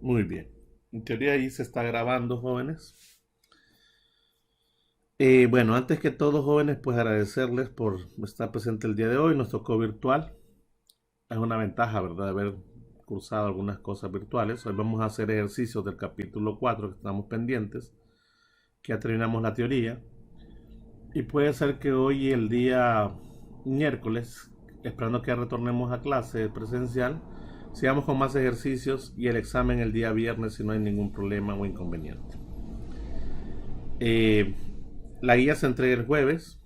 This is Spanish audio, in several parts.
Muy bien. En teoría ahí se está grabando, jóvenes. Bueno, antes que todo, jóvenes, pues agradecerles por estar presente el día de hoy. Nos tocó virtual. Es una ventaja, ¿verdad? De haber cursado algunas cosas virtuales. Hoy vamos a hacer ejercicios del capítulo 4 que estamos pendientes, que ya terminamos la teoría. Y puede ser que hoy, el día miércoles, esperando que retornemos a clase presencial, sigamos con más ejercicios y el examen el día viernes si no hay ningún problema o inconveniente. Eh, la guía se entrega el jueves.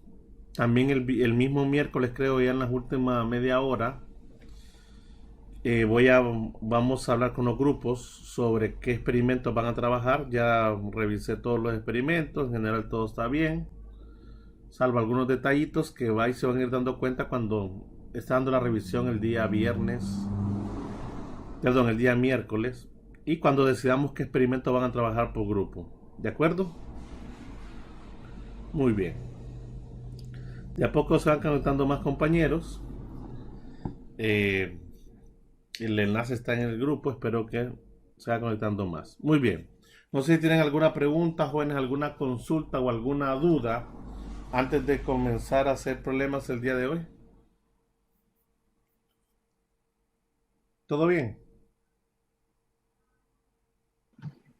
También el mismo miércoles, creo, ya en las últimas media hora, vamos a hablar con los grupos sobre qué experimentos van a trabajar. Ya revisé todos los experimentos, en general todo está bien, salvo algunos detallitos que se van a ir dando cuenta cuando está dando la revisión el día el día miércoles, y cuando decidamos qué experimentos van a trabajar por grupo. ¿De acuerdo? Muy bien. De a poco se van conectando más compañeros. Eh, el enlace está en el grupo, espero que se vaya conectando más. Muy bien. No sé si tienen alguna pregunta, jóvenes, alguna consulta o alguna duda antes de comenzar a hacer problemas el día de hoy. ¿Todo bien?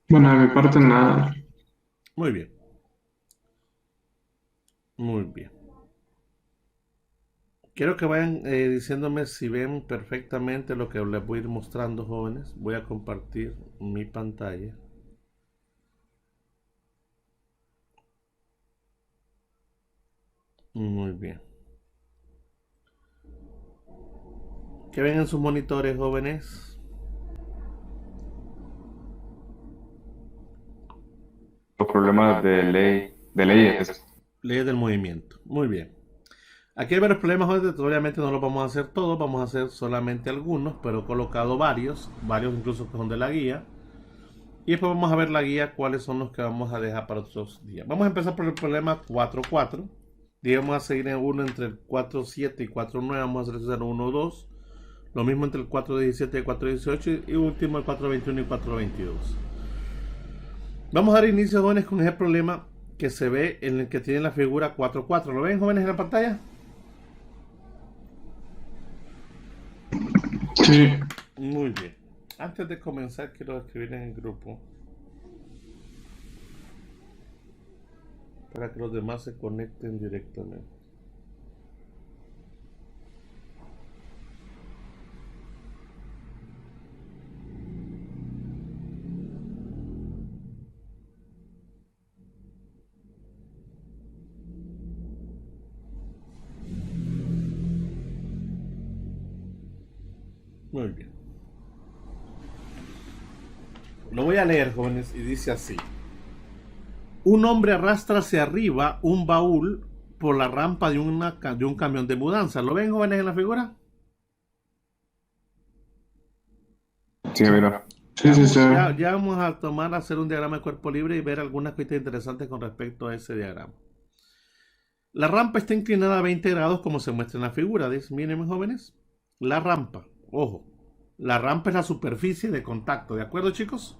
Bueno, de mi parte nada. Muy bien. Muy bien. Quiero que vayan diciéndome si ven perfectamente lo que les voy a ir mostrando, jóvenes. Voy a compartir mi pantalla. Muy bien. ¿Qué ven en sus monitores, jóvenes? Los problemas de leyes. Leyes del movimiento. Muy bien. Aquí hay varios problemas, jóvenes. Obviamente no los vamos a hacer todos, vamos a hacer solamente algunos, pero he colocado varios incluso que son de la guía. Y después vamos a ver la guía, cuáles son los que vamos a dejar para otros días. Vamos a empezar por el problema 4.4. Y vamos a seguir en uno entre el 4.7 y 4.9. Vamos a seleccionar 1.2. Lo mismo entre el 4.17 y 4.18. Y último el 4.21 y 4.22. Vamos a dar inicio, jóvenes, con ese problema que se ve en el que tiene la figura 4.4. ¿Lo ven, jóvenes, en la pantalla? Sí, Muy bien. Antes de comenzar, quiero escribir en el grupo para que los demás se conecten directamente. Muy bien. Lo voy a leer, jóvenes, y dice así. Un hombre arrastra hacia arriba un baúl por la rampa de un camión de mudanza. ¿Lo ven, jóvenes, en la figura? sí, mira. Sí, Ya sí, vamos, sí. ya vamos a hacer un diagrama de cuerpo libre y ver algunas cosas interesantes con respecto a ese diagrama. La rampa está inclinada a 20 grados como se muestra en la figura. Miren, jóvenes. La rampa, ojo, la rampa es la superficie de contacto, ¿de acuerdo, chicos?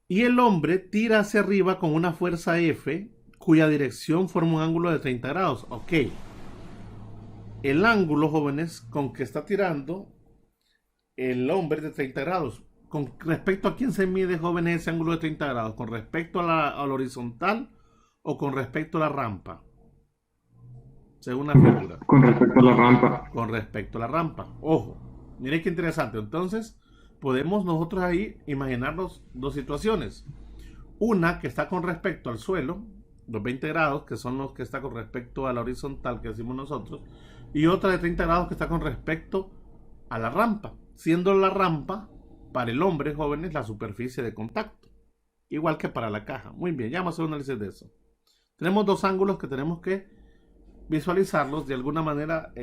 Y el hombre tira hacia arriba con una fuerza F cuya dirección forma un ángulo de 30 grados. Ok. El ángulo, jóvenes, con que está tirando el hombre de 30 grados. ¿Con respecto a quién se mide, jóvenes, ese ángulo de 30 grados? ¿Con respecto a la horizontal o con respecto a la rampa? Según la figura. Con respecto a la rampa. Con respecto a la rampa. Ojo, miren qué interesante. Entonces, podemos nosotros ahí imaginarnos dos situaciones. Una que está con respecto al suelo, los 20 grados, que son los que está con respecto a la horizontal que decimos nosotros, y otra de 30 grados que está con respecto a la rampa, siendo la rampa para el hombre, jóvenes, la superficie de contacto, igual que para la caja. Muy bien, ya vamos a hacer un análisis de eso. Tenemos dos ángulos que tenemos que visualizarlos de alguna manera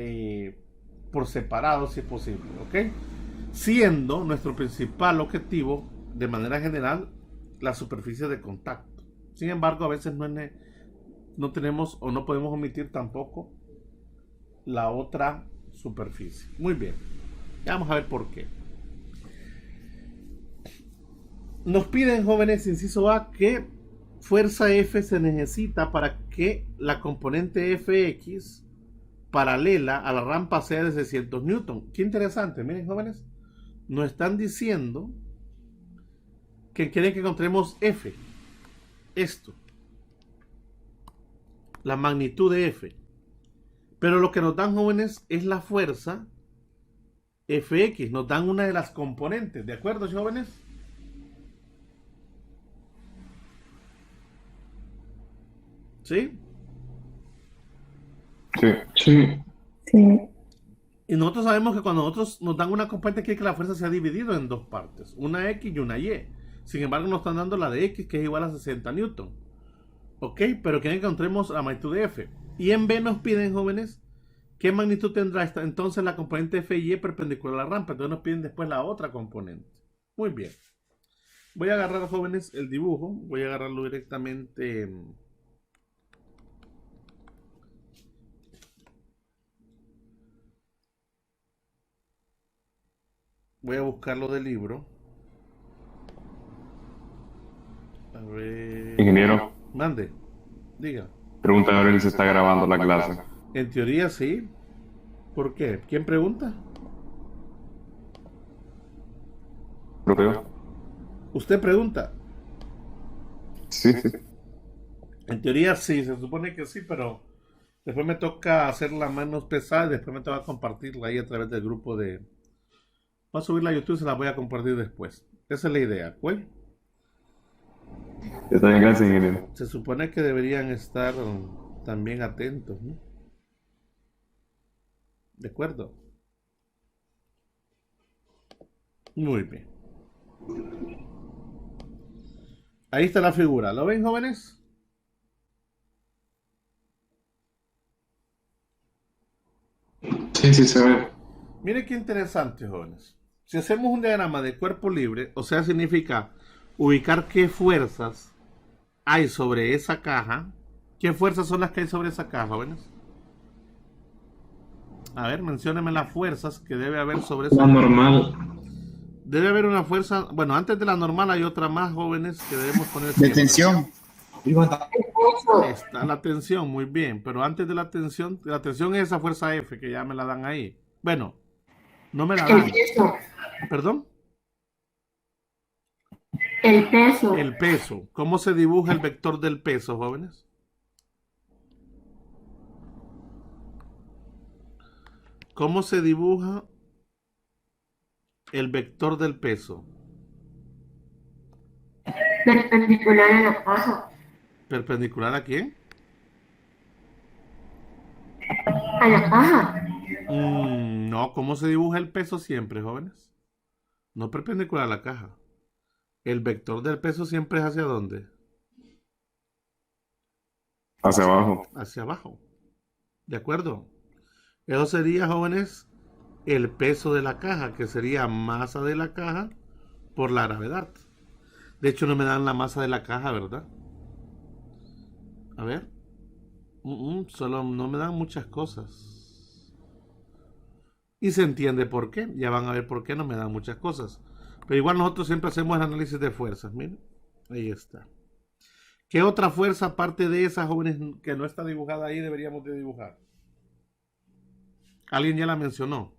por separado, si es posible, ¿ok? Siendo nuestro principal objetivo, de manera general, la superficie de contacto. Sin embargo, a veces no tenemos o no podemos omitir tampoco la otra superficie. Muy bien, ya vamos a ver por qué. Nos piden, jóvenes, inciso A, que fuerza F se necesita para que la componente Fx paralela a la rampa sea de 600 newton. Qué interesante, miren, jóvenes. Nos están diciendo que quieren que encontremos F. Esto. La magnitud de F. Pero lo que nos dan, jóvenes, es la fuerza Fx. Nos dan una de las componentes. ¿De acuerdo, jóvenes? ¿Sí? Sí. Sí. Sí. Y nosotros sabemos que cuando nosotros nos dan una componente quiere que la fuerza sea dividida en dos partes. Una X y una Y. Sin embargo, nos están dando la de X, que es igual a 60 newton. Ok, pero quieren que encontremos la magnitud de F. Y en B nos piden, jóvenes, ¿qué magnitud tendrá esta? Entonces la componente FY perpendicular a la rampa. Entonces nos piden después la otra componente. Muy bien. Voy a agarrar, jóvenes, el dibujo. Voy a agarrarlo directamente. Voy a buscarlo del libro. A ver. Ingeniero, Mande. Diga. pregunta a ver si se está grabando la clase. En teoría sí. ¿Por qué? ¿Quién pregunta? ¿Lo veo? Usted pregunta. Sí, sí. En teoría sí, se supone que sí, pero después me toca hacerla menos pesada y después me toca compartirla ahí a través del grupo de... Voy a subirla a YouTube y se la voy a compartir después. Esa es la idea, ¿cuál? Está bien, gracias, ingeniero. Se supone que deberían estar también atentos, ¿no? ¿De acuerdo? Muy bien. Ahí está la figura. ¿Lo ven, jóvenes? Sí, sí, se ve. Miren qué interesante, jóvenes. Si hacemos un diagrama de cuerpo libre, o sea, significa ubicar qué fuerzas hay sobre esa caja. ¿Qué fuerzas son las que hay sobre esa caja, jóvenes? A ver, menciónenme las fuerzas que debe haber sobre esa La caja. normal. Debe haber una fuerza, bueno, antes de la normal hay otra más, jóvenes, que debemos poner De siempre. tensión. Está la tensión, muy bien, pero antes de la tensión es esa fuerza F que ya me la dan ahí. Bueno, no me la dan. El peso. ¿Perdón? El peso. El peso. ¿Cómo se dibuja el vector del peso, jóvenes? ¿Cómo se dibuja el vector del peso? Perpendicular a la caja. ¿Perpendicular a quién? A la caja. No, ¿cómo se dibuja el peso siempre, jóvenes? No perpendicular a la caja. El vector del peso siempre es ¿hacia dónde? Hacia abajo. Hacia abajo. ¿De acuerdo? Eso sería, jóvenes, el peso de la caja, que sería masa de la caja por la gravedad. De hecho, no me dan la masa de la caja, ¿verdad? A ver. Solo no me dan muchas cosas. Y se entiende por qué. Ya van a ver por qué no me dan muchas cosas. Pero igual nosotros siempre hacemos el análisis de fuerzas. Miren. Ahí está. ¿Qué otra fuerza aparte de esa, jóvenes, que no está dibujada ahí, deberíamos de dibujar? Alguien ya la mencionó.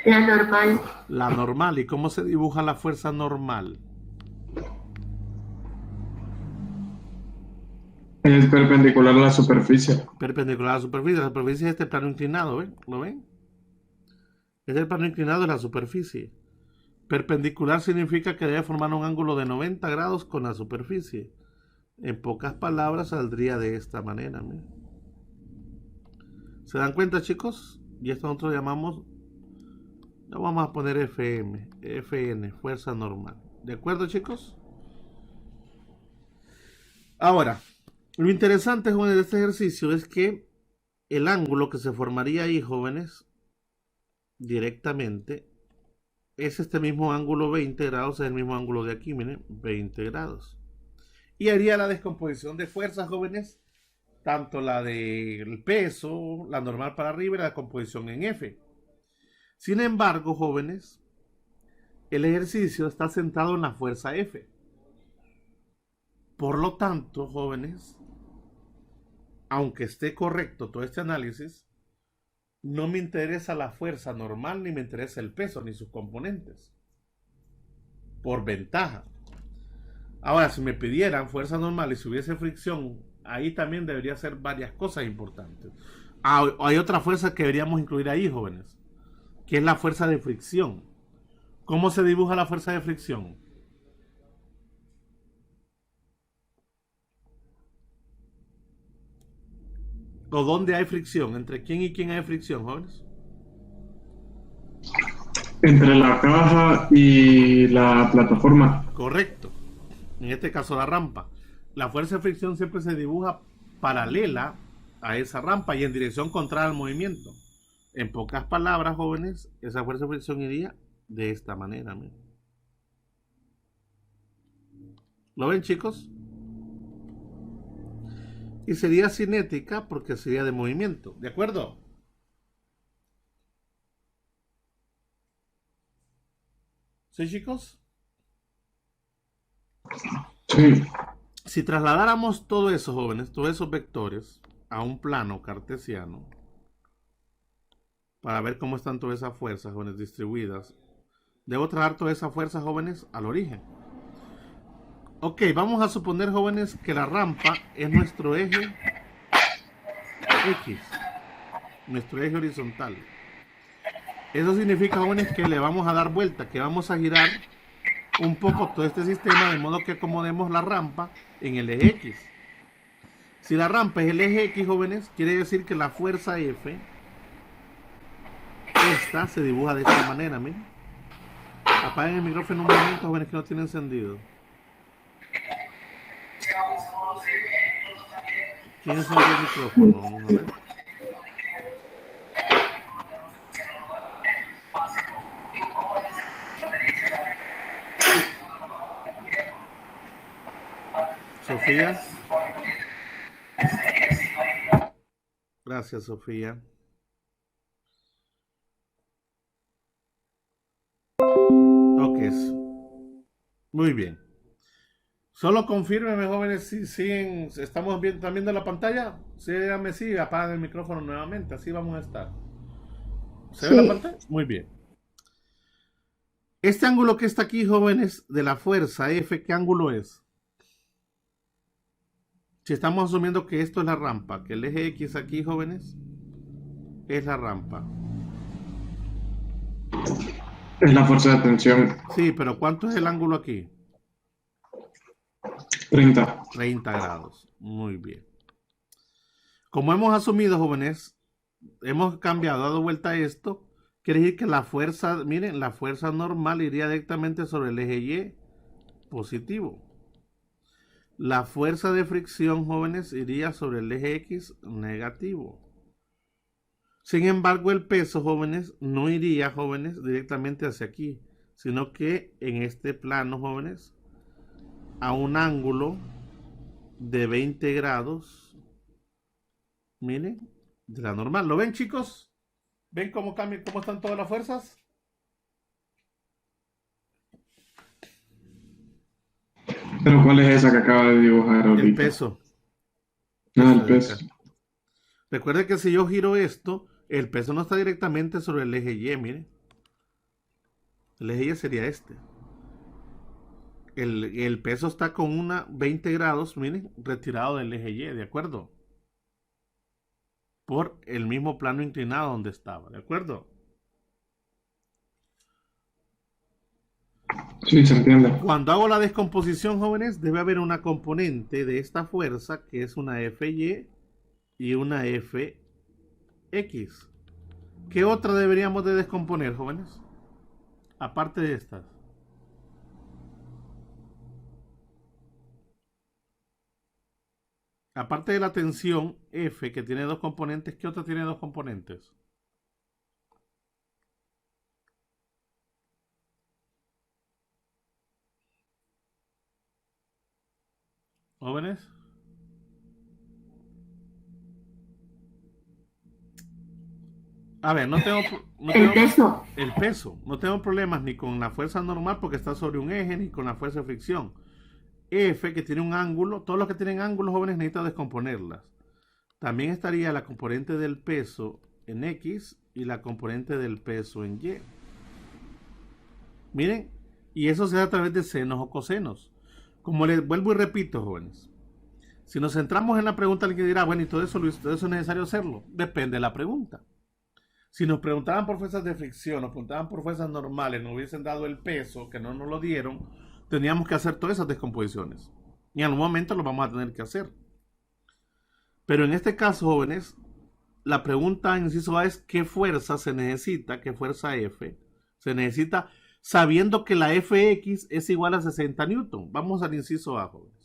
La normal. La normal. ¿Y cómo se dibuja la fuerza normal? Es perpendicular a la superficie. Perpendicular a la superficie. La superficie es este plano inclinado, ¿ven? ¿Lo ven? Es el plano inclinado de la superficie. Perpendicular significa que debe formar un ángulo de 90 grados con la superficie. En pocas palabras saldría de esta manera. Miren. ¿Se dan cuenta, chicos? Y esto nosotros llamamos... Lo vamos a poner FN, fuerza normal. ¿De acuerdo, chicos? Ahora, lo interesante, jóvenes, de este ejercicio es que el ángulo que se formaría ahí, jóvenes, directamente, es este mismo ángulo 20 grados, es el mismo ángulo de aquí, miren, 20 grados. Y haría la descomposición de fuerzas, jóvenes, tanto la del peso, la normal para arriba y la composición en F. Sin embargo, jóvenes, el ejercicio está centrado en la fuerza F. Por lo tanto, jóvenes, aunque esté correcto todo este análisis, no me interesa la fuerza normal, ni me interesa el peso, ni sus componentes. Por ventaja. Ahora, si me pidieran fuerza normal y si hubiese fricción, ahí también debería ser varias cosas importantes. Hay otra fuerza que deberíamos incluir ahí, jóvenes, que es la fuerza de fricción. ¿Cómo se dibuja la fuerza de fricción? ¿O dónde hay fricción? ¿Entre quién y quién hay fricción, jóvenes? Entre la caja y la plataforma. Correcto. En este caso la rampa. La fuerza de fricción siempre se dibuja paralela a esa rampa y en dirección contraria al movimiento. En pocas palabras, jóvenes, esa fuerza de fricción iría de esta manera. Miren. ¿Lo ven, chicos? Y sería cinética porque sería de movimiento. ¿De acuerdo? ¿Sí, chicos? Sí. Si trasladáramos todo eso, jóvenes, todos esos vectores a un plano cartesiano, para ver cómo están todas esas fuerzas, jóvenes, distribuidas, debo trasladar todas esas fuerzas, jóvenes, al origen. Ok, vamos a suponer, jóvenes, que la rampa es nuestro eje X, nuestro eje horizontal. Eso significa, jóvenes, que le vamos a dar vuelta, que vamos a girar un poco todo este sistema de modo que acomodemos la rampa en el eje X. Si la rampa es el eje X, jóvenes, quiere decir que la fuerza F, esta se dibuja de esta manera, miren. Apaguen el micrófono un momento, jóvenes, que no tiene encendido. ¿Quién encendió el micrófono? Vamos a ver. Sofía. Gracias, Sofía. Ok. Muy bien. Solo confírmeme, jóvenes, si siguen, estamos viendo, ¿están viendo la pantalla? Si ella me sigue, apagan el micrófono nuevamente, así vamos a estar. ¿Se ve la pantalla? Muy bien. Este ángulo que está aquí, jóvenes, de la fuerza F, ¿qué ángulo es? Si estamos asumiendo que esto es la rampa, que el eje X aquí, jóvenes, es la rampa. Es la fuerza de tensión. Sí, pero ¿cuánto es el ángulo aquí? 30. 30 grados. Muy bien. Como hemos asumido, jóvenes, hemos cambiado, dado vuelta a esto, quiere decir que la fuerza, miren, la fuerza normal iría directamente sobre el eje Y positivo. La fuerza de fricción, jóvenes, iría sobre el eje X negativo. Sin embargo, el peso, jóvenes, no iría, jóvenes, directamente hacia aquí, sino que en este plano, jóvenes, a un ángulo de 20 grados, miren, de la normal. ¿Lo ven, chicos? ¿Ven cómo cambian, cómo están todas las fuerzas? Pero ¿cuál es esa que acaba de dibujar ahorita? El peso. Ah, el peso. Recuerde que si yo giro esto, el peso no está directamente sobre el eje Y, miren. El eje Y sería este. El peso está con una 20 grados, miren, retirado del eje Y, ¿de acuerdo? Por el mismo plano inclinado donde estaba, ¿de acuerdo? Sí, se entiende. Cuando hago la descomposición, jóvenes, debe haber una componente de esta fuerza que es una Fy y una Fx. ¿Qué otra deberíamos de descomponer, jóvenes? Aparte de estas. Aparte de la tensión F, que tiene dos componentes, ¿qué otra tiene dos componentes? ¿Jóvenes? A ver, El peso. el peso. No tengo problemas ni con la fuerza normal porque está sobre un eje, ni con la fuerza de fricción. F, que tiene un ángulo, todos los que tienen ángulos, jóvenes, necesitan descomponerlas. También estaría la componente del peso en X y la componente del peso en Y. Miren, y eso se da a través de senos o cosenos. Como les vuelvo y repito, jóvenes, si nos centramos en la pregunta, alguien dirá, bueno, ¿y todo eso, Luis, todo eso es necesario hacerlo? Depende de la pregunta. Si nos preguntaban por fuerzas de fricción, nos preguntaban por fuerzas normales, nos hubiesen dado el peso, que no nos lo dieron, teníamos que hacer todas esas descomposiciones. Y en algún momento lo vamos a tener que hacer. Pero en este caso, jóvenes, la pregunta en inciso A es ¿qué fuerza se necesita? ¿Qué fuerza F se necesita sabiendo que la Fx es igual a 60 newton? Vamos al inciso A, jóvenes.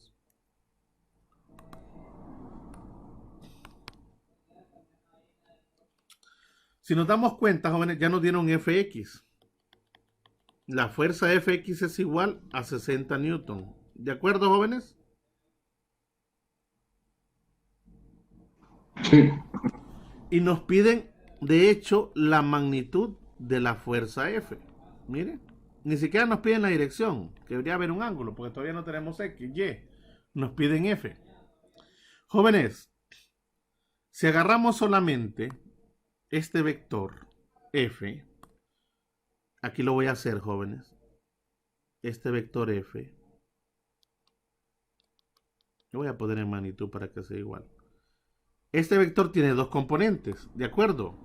Si nos damos cuenta, jóvenes, ya nos dieron Fx. La fuerza Fx es igual a 60 newton. ¿De acuerdo, jóvenes? Sí. Y nos piden, de hecho, la magnitud de la fuerza F. Miren, ni siquiera nos piden la dirección, que debería haber un ángulo, porque todavía no tenemos X, Y. Nos piden F. Jóvenes, si agarramos solamente este vector F, aquí lo voy a hacer, jóvenes. Este vector F, lo voy a poner en magnitud para que sea igual. Este vector tiene dos componentes, ¿de acuerdo?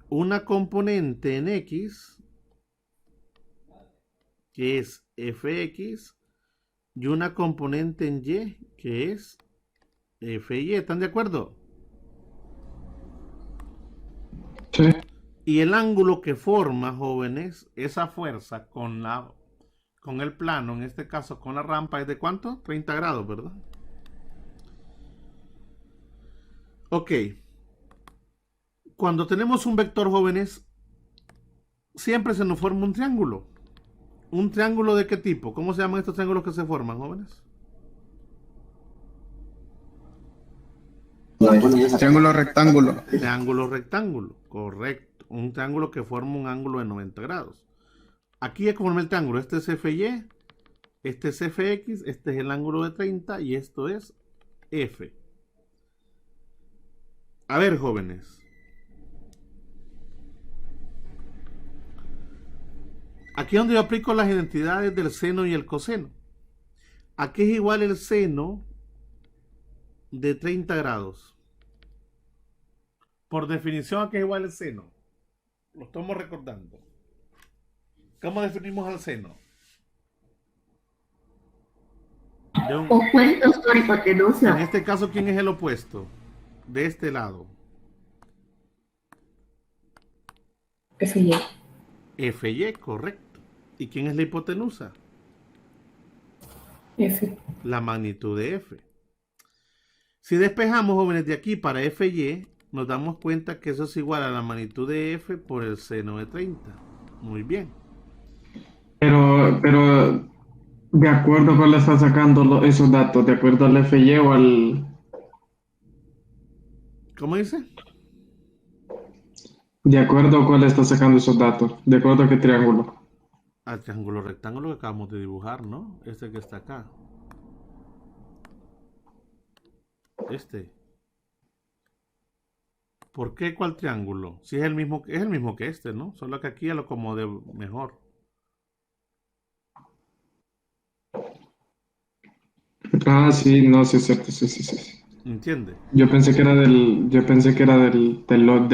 Una componente en X, que es Fx, y una componente en Y, que es Fy. ¿Están de acuerdo? Sí. Y el ángulo que forma, jóvenes, esa fuerza con el plano, en este caso con la rampa, es de ¿cuánto? 30 grados, ¿verdad? Ok. Cuando tenemos un vector, jóvenes, siempre se nos forma un triángulo. ¿Un triángulo de qué tipo? ¿Cómo se llaman estos triángulos que se forman, jóvenes? Triángulo rectángulo. Triángulo rectángulo, correcto. Un triángulo que forma un ángulo de 90 grados. Aquí es como el triángulo. Este es Fy, este es Fx, este es el ángulo de 30 y esto es F. A ver, jóvenes. Aquí es donde yo aplico las identidades del seno y el coseno. Aquí es igual el seno de 30 grados. Por definición, aquí es igual el seno. Lo estamos recordando. ¿Cómo definimos al seno? Opuestos por En hipotenusa. este caso, ¿quién es el opuesto? De este lado. Fy. Fy, correcto. ¿Y quién es la hipotenusa? F. La magnitud de F. Si despejamos, jóvenes, de aquí para Fy, nos damos cuenta que eso es igual a la magnitud de F por el seno de 30. Muy bien. Pero, ¿de acuerdo a cuál está sacando esos datos? ¿De acuerdo al FY o al...? ¿Cómo dice? ¿De acuerdo a cuál está sacando esos datos? ¿De acuerdo a qué triángulo? Al triángulo rectángulo que acabamos de dibujar, ¿no? Este que está acá. Este. ¿Por qué cuál triángulo? Si es el mismo que este, ¿no? Solo que aquí ya lo acomodé mejor. Ah, sí, no, sí es cierto, sí, sí, sí. ¿Entiende? Yo pensé que era del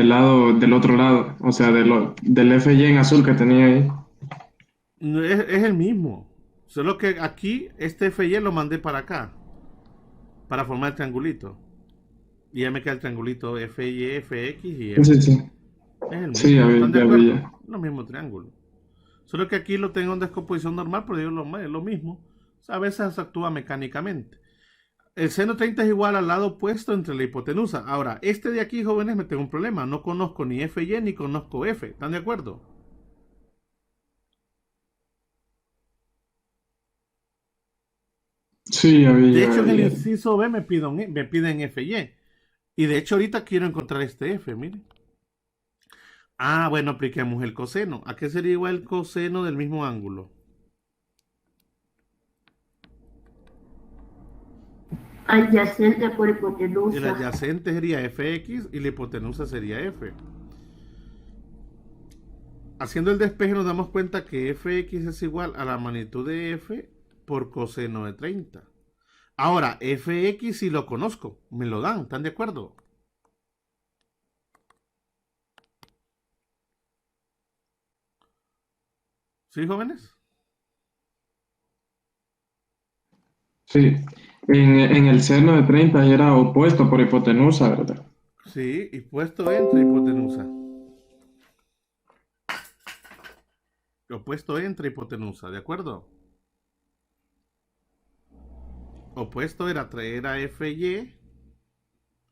lado, del otro lado, o sea, del FY en azul que tenía ahí. No, es el mismo. Solo que aquí este Fy lo mandé para acá. Para formar el triangulito. Y ya me queda el triangulito Fy, Fx y F. Sí, sí, Es el mismo. sí, ya vi, ¿Están de ya acuerdo? vi, ya. Lo mismo triángulo. Solo que aquí lo tengo en descomposición normal, pero digo es lo mismo. O sea, a veces actúa mecánicamente. El seno 30 es igual al lado opuesto entre la hipotenusa. Ahora, este de aquí, jóvenes, me tengo un problema. No conozco ni Fy ni conozco F. ¿Están de acuerdo? Sí, ya vi, De ya hecho, en el vi. inciso B me piden Fy. Y de hecho, ahorita quiero encontrar este F, miren. Ah, bueno, apliquemos el coseno. ¿A qué sería igual el coseno del mismo ángulo? Adyacente por El hipotenusa. adyacente sería fx y la hipotenusa sería f. Haciendo el despeje nos damos cuenta que fx es igual a la magnitud de f por coseno de 30. Ahora, fx si lo conozco, me lo dan, ¿están de acuerdo? ¿Sí, jóvenes? Sí, en el seno de 30 era opuesto por hipotenusa, ¿verdad? Sí, y puesto entre hipotenusa. Opuesto entre hipotenusa, ¿de acuerdo? Opuesto era FY.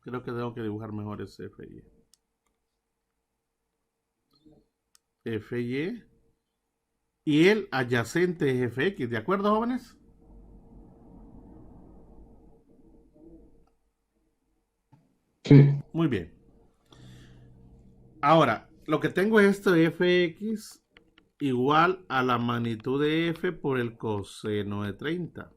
Creo que tengo que dibujar mejor ese FY. FY. Y el adyacente es FX, ¿de acuerdo, jóvenes? Sí, Muy bien. Ahora, lo que tengo es esto de fx igual a la magnitud de f por el coseno de 30.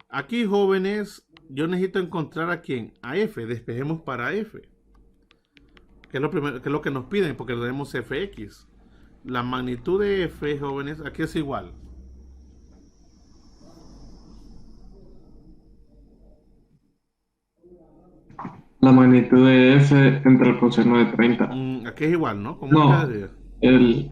Aquí, jóvenes, yo necesito encontrar a quién, a f. Despejemos para f, que es lo primero, que es lo que nos piden, porque tenemos fx. La magnitud de f, jóvenes, aquí es igual. la magnitud de f entre el coseno de 30. Aquí es igual, ¿no? ¿Cómo No, quedaría? el,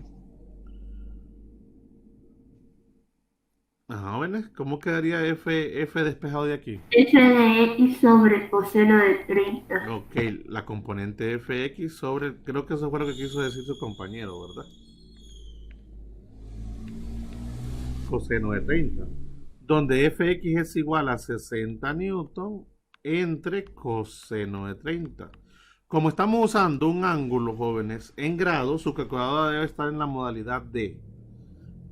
Ajá, jóvenes, ¿cómo quedaría f despejado de aquí? F de X sobre coseno de 30. Ok, la componente fx sobre, creo que eso fue lo que quiso decir su compañero, ¿verdad? Coseno de 30, donde fx es igual a 60 newton entre coseno de 30. Como estamos usando un ángulo, jóvenes, en grados, su calculadora debe estar en la modalidad de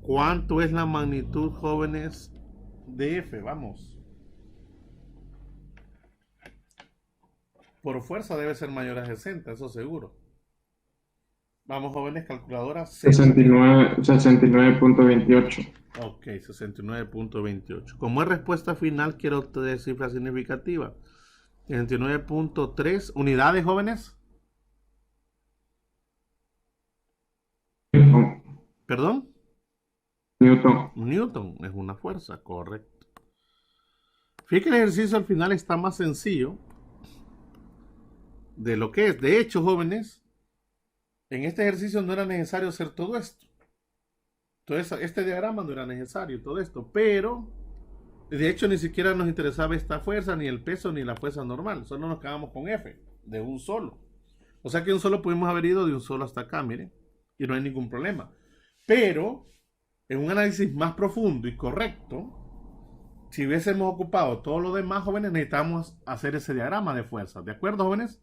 ¿cuánto es la magnitud, jóvenes, de f? Vamos. Por fuerza debe ser mayor a 60, eso seguro. Vamos, jóvenes, calculadora 69.28. Ok, 69.28. Como es respuesta final, quiero obtener cifra significativa. 69.3 unidades, jóvenes. Newton. ¿Perdón? Newton. Newton es una fuerza, correcto. Fíjate que el ejercicio al final está más sencillo de lo que es. De hecho, jóvenes, en este ejercicio no era necesario hacer todo esto. Entonces, este diagrama no era necesario, todo esto. Pero, de hecho, ni siquiera nos interesaba esta fuerza, ni el peso, ni la fuerza normal. Solo nos quedamos con F, de un solo. O sea que un solo pudimos haber ido de un solo hasta acá, miren. Y no hay ningún problema. Pero, en un análisis más profundo y correcto, si hubiésemos ocupado todo lo demás, jóvenes, necesitamos hacer ese diagrama de fuerzas. ¿De acuerdo, jóvenes?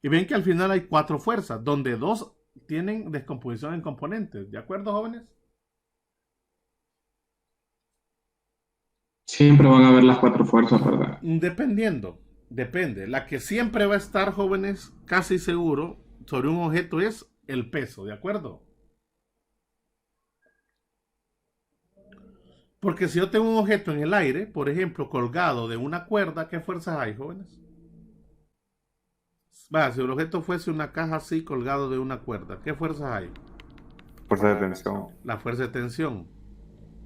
Y ven que al final hay 4 fuerzas, donde 2 tienen descomposición en componentes. ¿De acuerdo, jóvenes? Siempre van a haber las 4 fuerzas, ¿verdad? Dependiendo, depende. La que siempre va a estar, jóvenes, casi seguro, sobre un objeto es el peso, ¿de acuerdo? Porque si yo tengo un objeto en el aire, por ejemplo, colgado de una cuerda, ¿qué fuerzas hay, jóvenes? Va, si el objeto fuese una caja así, colgado de una cuerda, ¿qué fuerzas hay? Fuerza de tensión. La fuerza de tensión.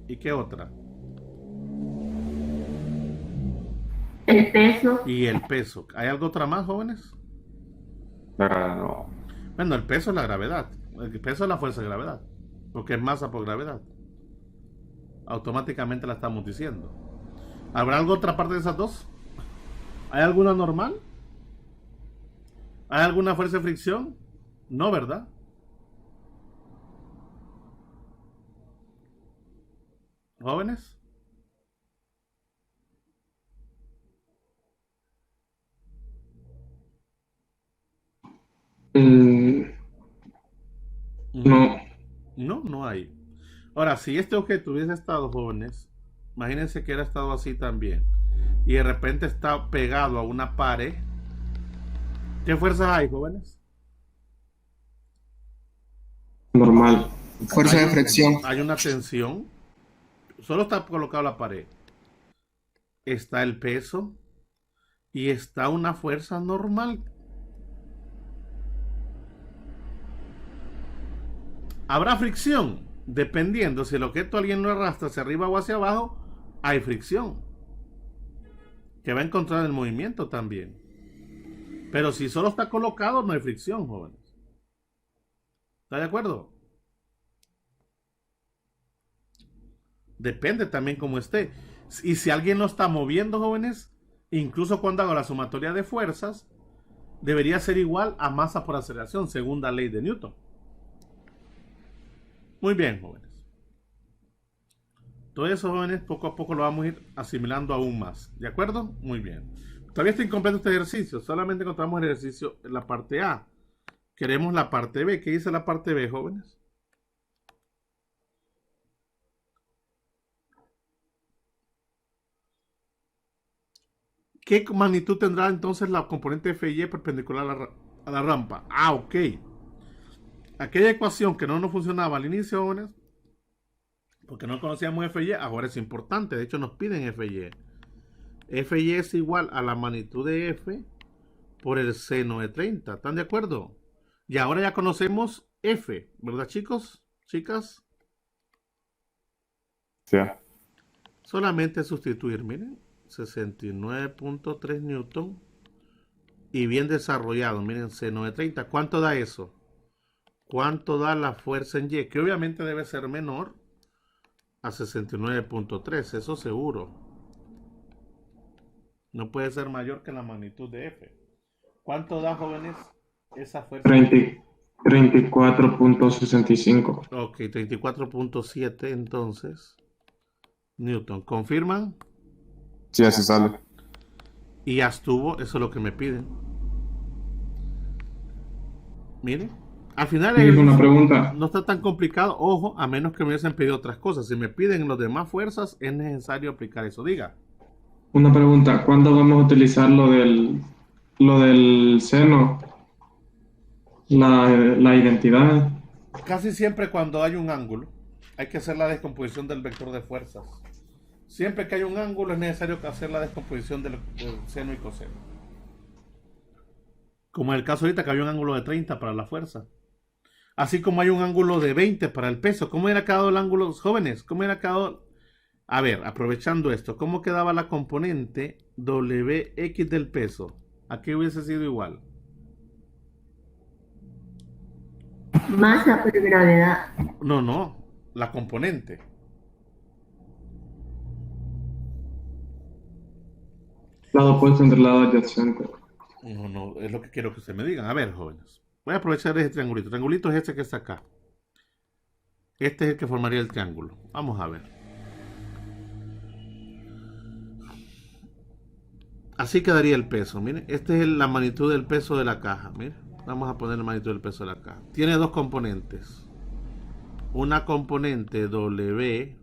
¿Y qué otra? El peso. Y el peso. ¿Hay algo otra más, jóvenes? No. Bueno, el peso es la gravedad. El peso es la fuerza de gravedad. Porque es masa por gravedad. Automáticamente la estamos diciendo. ¿Habrá algo otra parte de esas dos? ¿Hay alguna normal? ¿Hay alguna fuerza de fricción? No, ¿verdad? ¿Jóvenes? No. No, no hay. Ahora, si este objeto hubiese estado, jóvenes, imagínense que hubiera estado así también, y de repente está pegado a una pared, ¿qué fuerzas hay, jóvenes? normal. Fuerza de fricción. Hay una tensión. Solo está colocado la pared. Está el peso. Y está una fuerza normal. ¿Habrá fricción? Dependiendo si el objeto alguien lo arrastra hacia arriba o hacia abajo, hay fricción. Que va a encontrar el movimiento también. Pero si solo está colocado, no hay fricción, jóvenes. ¿Está de acuerdo? Depende también cómo esté. Y si alguien lo está moviendo, jóvenes, incluso cuando hago la sumatoria de fuerzas, debería ser igual a masa por aceleración, segunda ley de Newton. Muy bien, jóvenes. Todo eso, jóvenes, poco a poco lo vamos a ir asimilando aún más. ¿De acuerdo? Muy bien. Todavía está incompleto este ejercicio. Solamente encontramos el ejercicio en la parte A. Queremos la parte B. ¿Qué dice la parte B, jóvenes? ¿Qué magnitud tendrá entonces la componente FY perpendicular a la rampa? Ah, ok. Aquella ecuación que no nos funcionaba al inicio, jóvenes, porque no conocíamos FY, ahora es importante. De hecho, nos piden FY. FY es igual a la magnitud de F por el seno de 30. ¿Están de acuerdo? Y ahora ya conocemos F, ¿verdad, chicos? ¿Chicas? Sí. Solamente sustituir, miren. 69.3 Newton. Y bien desarrollado, miren, seno de 30. ¿Cuánto da eso? ¿Cuánto da la fuerza en Y? Que obviamente debe ser menor a 69.3, eso seguro. No puede ser mayor que la magnitud de F. ¿Cuánto da, jóvenes, esa fuerza? 34.65. Ok, 34.7 entonces. Newton. ¿Confirman? Sí, así sale. Y ya estuvo, eso es lo que me piden. Miren, al final Sí, una pregunta. no está tan complicado, ojo, a menos que me hubiesen pedido otras cosas. Si me piden los demás fuerzas, es necesario aplicar eso. Diga. Una pregunta. ¿Cuándo vamos a utilizar lo del seno? La identidad. Casi siempre cuando hay un ángulo, hay que hacer la descomposición del vector de fuerzas. Siempre que hay un ángulo es necesario hacer la descomposición del seno y coseno. Como en el caso ahorita que había un ángulo de 30 para la fuerza. Así como hay un ángulo de 20 para el peso. ¿Cómo era quedado el ángulo, jóvenes? ¿Cómo era quedado? A ver, aprovechando esto, ¿cómo quedaba la componente WX del peso? ¿A qué hubiese sido igual? Masa por gravedad. No, la componente. Lado opuesto entre lado adyacente. No, es lo que quiero que ustedes me digan. A ver, jóvenes. Voy a aprovechar ese triangulito. El triangulito es este que está acá. Este es el que formaría el triángulo. Vamos a ver. Así quedaría el peso. Miren, esta es la magnitud del peso de la caja. Miren, vamos a poner la magnitud del peso de la caja. Tiene dos componentes. Una componente W,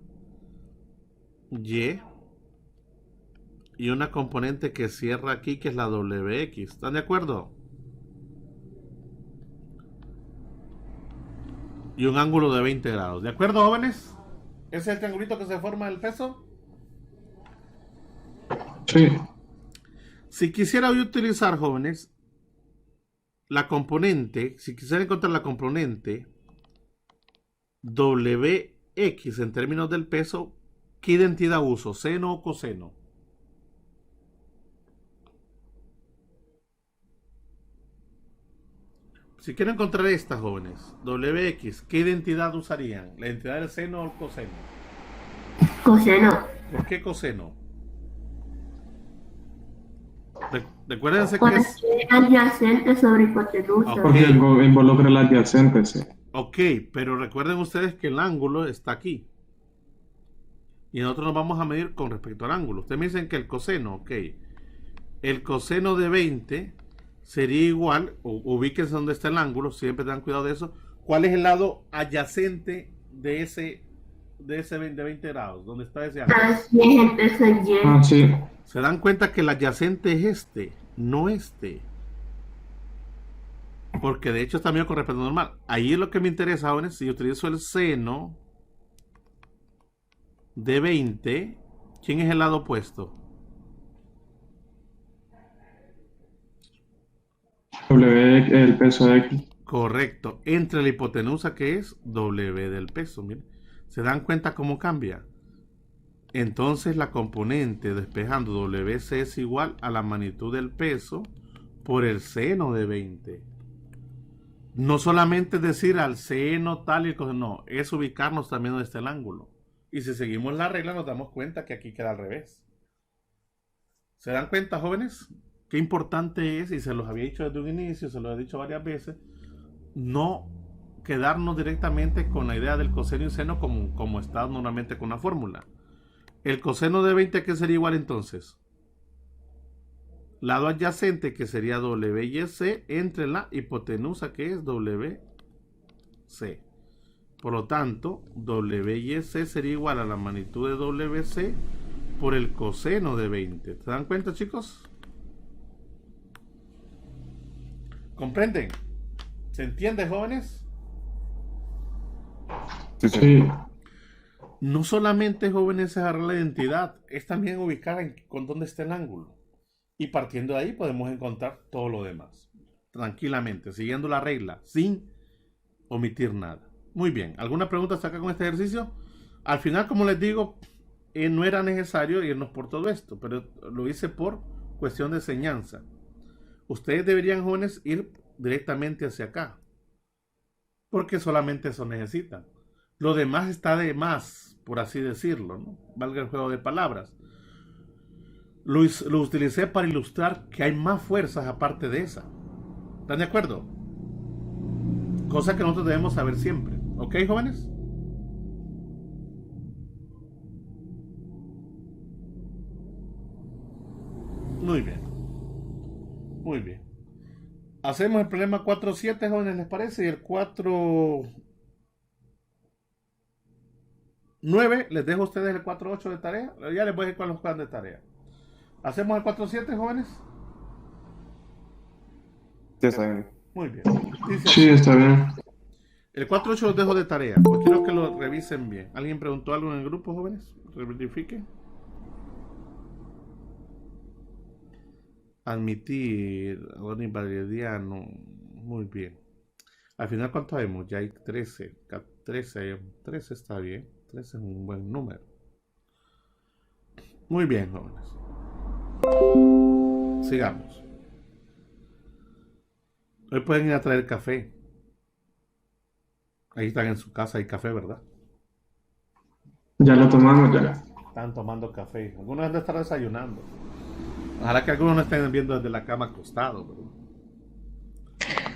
Y, y una componente que cierra aquí, que es la WX. ¿Están de acuerdo? Y un ángulo de 20 grados. ¿De acuerdo, jóvenes? ¿Ese es el triangulito que se forma del peso? Sí. Si quisiera hoy utilizar, jóvenes, la componente, si quisiera encontrar la componente WX en términos del peso, ¿qué identidad uso? ¿Seno o coseno? Si quiero encontrar estas, jóvenes, WX, ¿qué identidad usarían? ¿La identidad del seno o el coseno? Coseno. ¿Por qué coseno? Recuérdense que es... Porque adyacente sobre hipotenusa. Ok. Porque involucra el adyacente, sí. Ok, pero recuerden ustedes que el ángulo está aquí. Y nosotros nos vamos a medir con respecto al ángulo. Ustedes me dicen que el coseno, ok. El coseno de 20 sería igual, ubíquense donde está el ángulo, siempre tengan cuidado de eso. ¿Cuál es el lado adyacente de ese de 20 grados? ¿Dónde está ese ángulo? Así es el peso en Y. Ah, sí. Se dan cuenta que el adyacente es este, no este. Porque de hecho está medio con respecto normal. Ahí es lo que me interesa, jóvenes. Si yo utilizo el seno de 20, ¿quién es el lado opuesto? W, el peso de X. Correcto. Entre la hipotenusa, que es W del peso. Miren. ¿Se dan cuenta cómo cambia? Entonces la componente despejando WC es igual a la magnitud del peso por el seno de 20. No solamente decir al seno tal y cosa, no, es ubicarnos también donde está el ángulo. Y si seguimos la regla nos damos cuenta que aquí queda al revés. ¿Se dan cuenta, jóvenes? Qué importante es, y se los había dicho desde un inicio, se los he dicho varias veces, no quedarnos directamente con la idea del coseno y seno como está normalmente con la fórmula. El coseno de 20, ¿qué sería igual entonces? Lado adyacente, que sería WC, entre la hipotenusa, que es WC. Por lo tanto, WC sería igual a la magnitud de WC por el coseno de 20. ¿Se dan cuenta, chicos? ¿Comprenden? ¿Se entiende, jóvenes? Sí, sí. Sí. No solamente, jóvenes, es agarrar la identidad, es también ubicar con dónde está el ángulo. Y partiendo de ahí podemos encontrar todo lo demás. Tranquilamente, siguiendo la regla, sin omitir nada. Muy bien, ¿alguna pregunta hasta acá con este ejercicio? Al final, como les digo, no era necesario irnos por todo esto, pero lo hice por cuestión de enseñanza. Ustedes deberían, jóvenes, ir directamente hacia acá, porque solamente eso necesitan. Lo demás está de más, por así decirlo, ¿no? Valga el juego de palabras. Lo utilicé para ilustrar que hay más fuerzas aparte de esa. ¿Están de acuerdo? Cosa que nosotros debemos saber siempre. ¿Ok, jóvenes? Muy bien. Muy bien. Hacemos el problema 4.7, jóvenes, ¿les parece? Y el 4.9, les dejo a ustedes el 4.8 de tarea. Ya les voy a ir con los planes de tarea. ¿Hacemos el 4.7, jóvenes? Sí, está bien. Muy bien. Dice Sí, está bien. el 4.8 los dejo de tarea, porque quiero que lo revisen bien. ¿Alguien preguntó algo en el grupo, jóvenes? Verifique. Admitir, Adonis Valeriano. Muy bien. Al final, ¿cuánto vemos? Ya hay 13. 13 está bien. 13 es un buen número. Muy bien, jóvenes. Sigamos. Hoy pueden ir a traer café. Ahí están en su casa, hay café, ¿verdad? Ya lo tomamos ya. Están tomando café. Algunos han de estar desayunando. Ojalá que algunos no estén viendo desde la cama acostado, ¿verdad?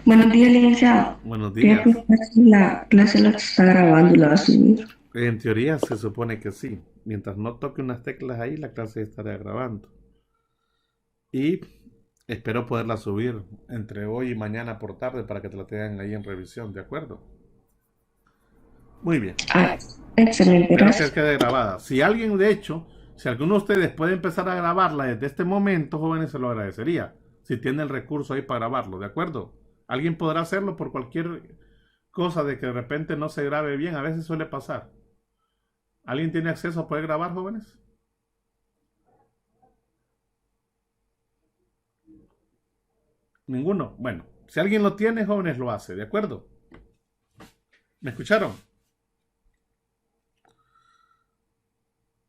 Buenos días, licenciado. Buenos Quería días. preguntar si la clase la está grabando y la va a subir. En teoría se supone que sí. Mientras no toque unas teclas ahí, la clase estará grabando. Y espero poderla subir entre hoy y mañana por tarde para que te la tengan ahí en revisión, ¿de acuerdo? Muy bien. Ah, excelente, Espero que gracias. quede grabada. Si alguien, de hecho, si alguno de ustedes puede empezar a grabarla desde este momento, jóvenes, se lo agradecería. Si tiene el recurso ahí para grabarlo, ¿de acuerdo? Alguien podrá hacerlo por cualquier cosa de que de repente no se grabe bien. A veces suele pasar. ¿Alguien tiene acceso a poder grabar, jóvenes? Ninguno. Bueno, si alguien lo tiene, jóvenes, lo hace, ¿de acuerdo? ¿Me escucharon?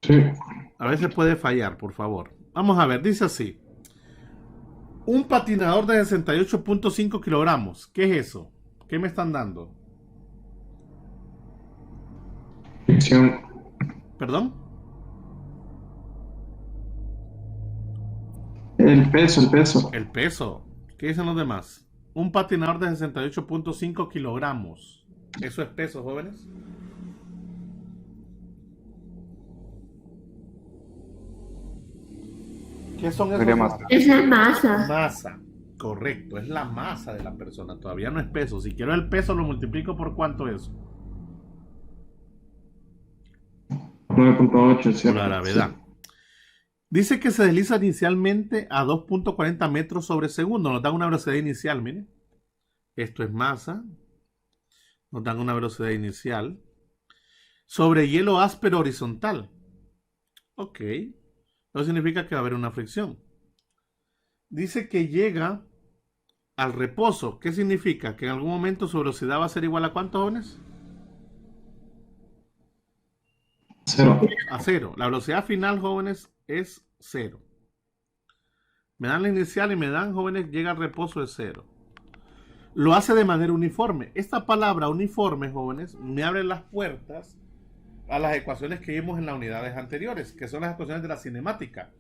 Sí. A veces puede fallar, por favor. Vamos a ver, dice así. Un patinador de 68.5 kilogramos. ¿Qué es eso? ¿Qué me están dando? Ficción. ¿Perdón? El peso. El peso. ¿Qué dicen los demás? Un patinador de 68.5 kilogramos. ¿Eso es peso, jóvenes? ¿Qué son esos? Sería masa. Esa es masa. Masa. Correcto, es la masa de la persona. Todavía no es peso. Si quiero el peso, lo multiplico por cuánto es. 9.8, Por ¿cierto? la gravedad. Dice que se desliza inicialmente a 2.40 metros sobre segundo. Nos da una velocidad inicial, miren. Esto es masa. Nos dan una velocidad inicial. Sobre hielo áspero horizontal. Ok. Eso significa que va a haber una fricción. Dice que llega al reposo. ¿Qué significa? Que en algún momento su velocidad va a ser igual a ¿cuántos, jóvenes? 0. A 0. La velocidad final, jóvenes, es 0. Me dan la inicial y me dan, jóvenes, llega al reposo de 0. Lo hace de manera uniforme. Esta palabra uniforme, jóvenes, me abre las puertas a las ecuaciones que vimos en las unidades anteriores, que son las ecuaciones de la cinemática,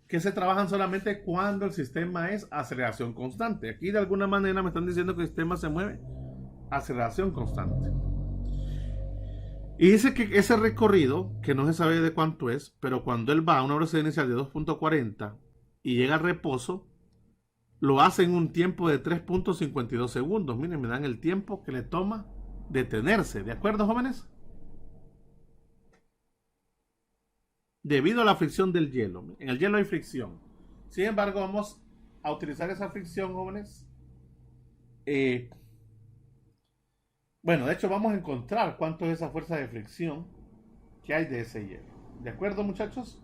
que se trabajan solamente cuando el sistema es aceleración constante. Aquí de alguna manera me están diciendo que el sistema se mueve a aceleración constante. Y dice que ese recorrido, que no se sabe de cuánto es, pero cuando él va a una velocidad inicial de 2.40 y llega al reposo, lo hace en un tiempo de 3.52 segundos. Miren, me dan el tiempo que le toma detenerse. ¿De acuerdo, jóvenes? Debido a la fricción del hielo. En el hielo hay fricción. Sin embargo, vamos a utilizar esa fricción, jóvenes. Bueno, de hecho vamos a encontrar cuánto es esa fuerza de fricción que hay de ese hielo. ¿De acuerdo, muchachos?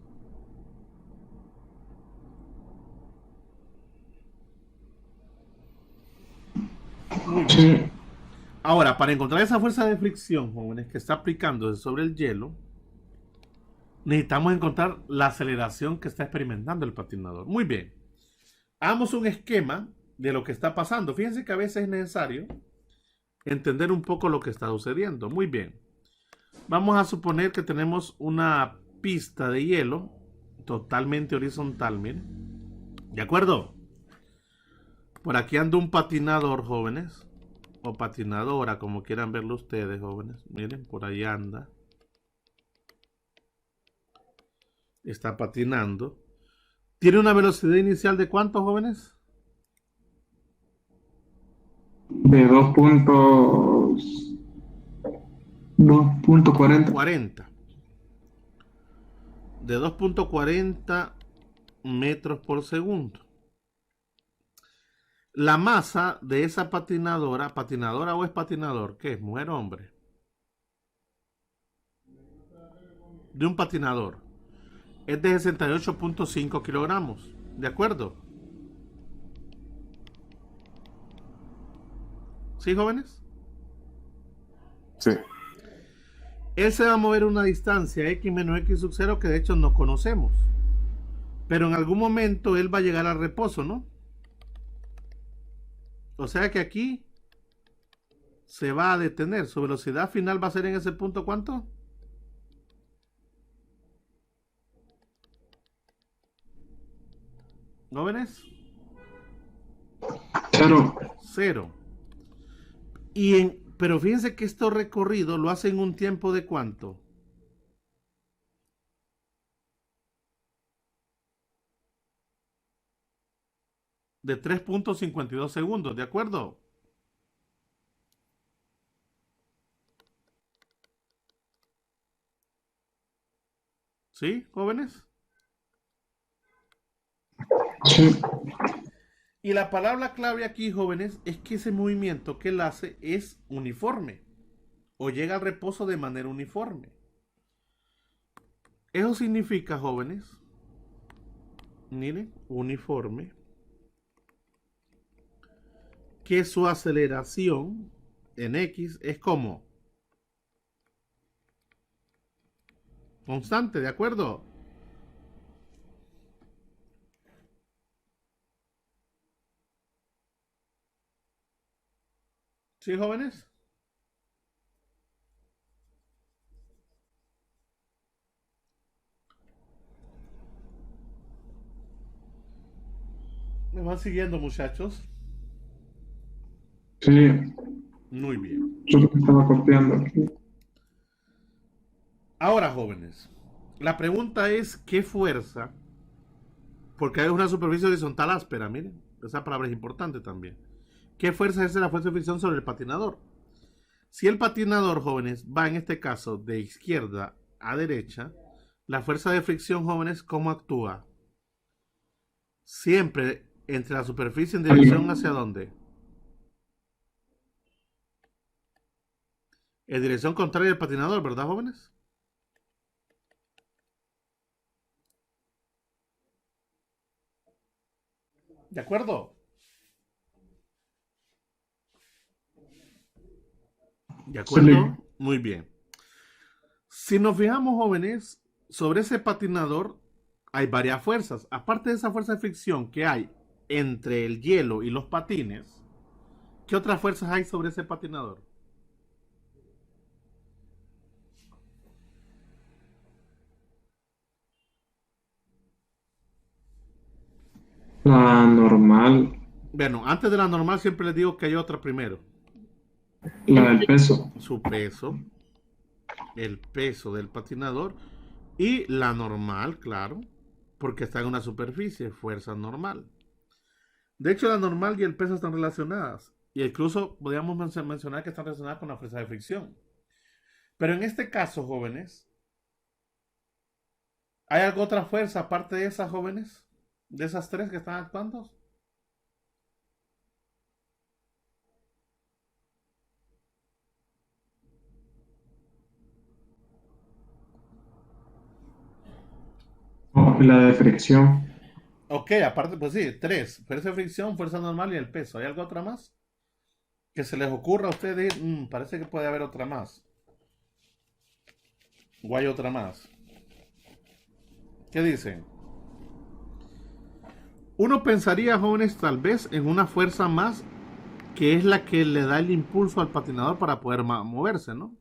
Muy bien. Sí. Ahora, para encontrar esa fuerza de fricción, jóvenes, que está aplicándose sobre el hielo, necesitamos encontrar la aceleración que está experimentando el patinador. Muy bien. Hagamos un esquema de lo que está pasando. Fíjense que a veces es necesario entender un poco lo que está sucediendo. Muy bien. Vamos a suponer que tenemos una pista de hielo totalmente horizontal, miren. ¿De acuerdo? Por aquí anda un patinador, jóvenes. O patinadora, como quieran verlo ustedes, jóvenes. Miren, por ahí anda. Está patinando. ¿Tiene una velocidad inicial de cuánto, jóvenes? De 2.40. 40. De 2.40 metros por segundo. La masa de esa patinadora o es patinador, ¿qué es? ¿Mujer o hombre? De un patinador. Es de 68.5 kilogramos. ¿De acuerdo? ¿Sí, jóvenes? Sí. Él se va a mover una distancia x menos x sub 0 que de hecho no conocemos. Pero en algún momento él va a llegar al reposo, ¿no? O sea que aquí se va a detener. Su velocidad final va a ser en ese punto, ¿cuánto? ¿Jóvenes? 0. 0. Pero fíjense que este recorrido lo hace en un tiempo de ¿cuánto? De 3.52 segundos, ¿de acuerdo? ¿Sí, jóvenes? Sí. Y la palabra clave aquí, jóvenes, es que ese movimiento que él hace es uniforme. O llega al reposo de manera uniforme. Eso significa, jóvenes, miren, uniforme, que su aceleración en X es como constante, ¿de acuerdo? ¿Sí, jóvenes? ¿Me van siguiendo, muchachos? Sí. Muy bien. Yo lo que estaba copiando aquí. Ahora, jóvenes, la pregunta es ¿qué fuerza? Porque hay una superficie horizontal áspera, miren, esa palabra es importante también. ¿Qué fuerza ejerce la fuerza de fricción sobre el patinador? Si el patinador, jóvenes, va en este caso de izquierda a derecha, la fuerza de fricción, jóvenes, ¿cómo actúa? Siempre entre la superficie en dirección hacia dónde. En dirección contraria del patinador, ¿verdad, jóvenes? ¿De acuerdo? ¿De acuerdo? Sí. Muy bien. Si nos fijamos, jóvenes, sobre ese patinador hay varias fuerzas. Aparte de esa fuerza de fricción que hay entre el hielo y los patines, ¿qué otras fuerzas hay sobre ese patinador? La normal, Bueno, antes de la normal siempre les digo que hay otra primero. la del peso. Su peso, el peso del patinador y la normal, claro, porque está en una superficie, fuerza normal. De hecho, la normal y el peso están relacionadas. Y incluso podríamos mencionar que están relacionadas con la fuerza de fricción. Pero en este caso, jóvenes, ¿hay alguna otra fuerza aparte de esas, jóvenes? ¿De esas tres que están actuando? Oh, la de fricción. Ok, aparte, pues sí, tres. Fuerza de fricción, fuerza normal y el peso. ¿Hay alguna otra más? Que se les ocurra a ustedes. Parece que puede haber otra más. ¿O hay otra más? ¿Qué dicen? Uno pensaría, jóvenes, tal vez en una fuerza más que es la que le da el impulso al patinador para poder moverse, ¿no?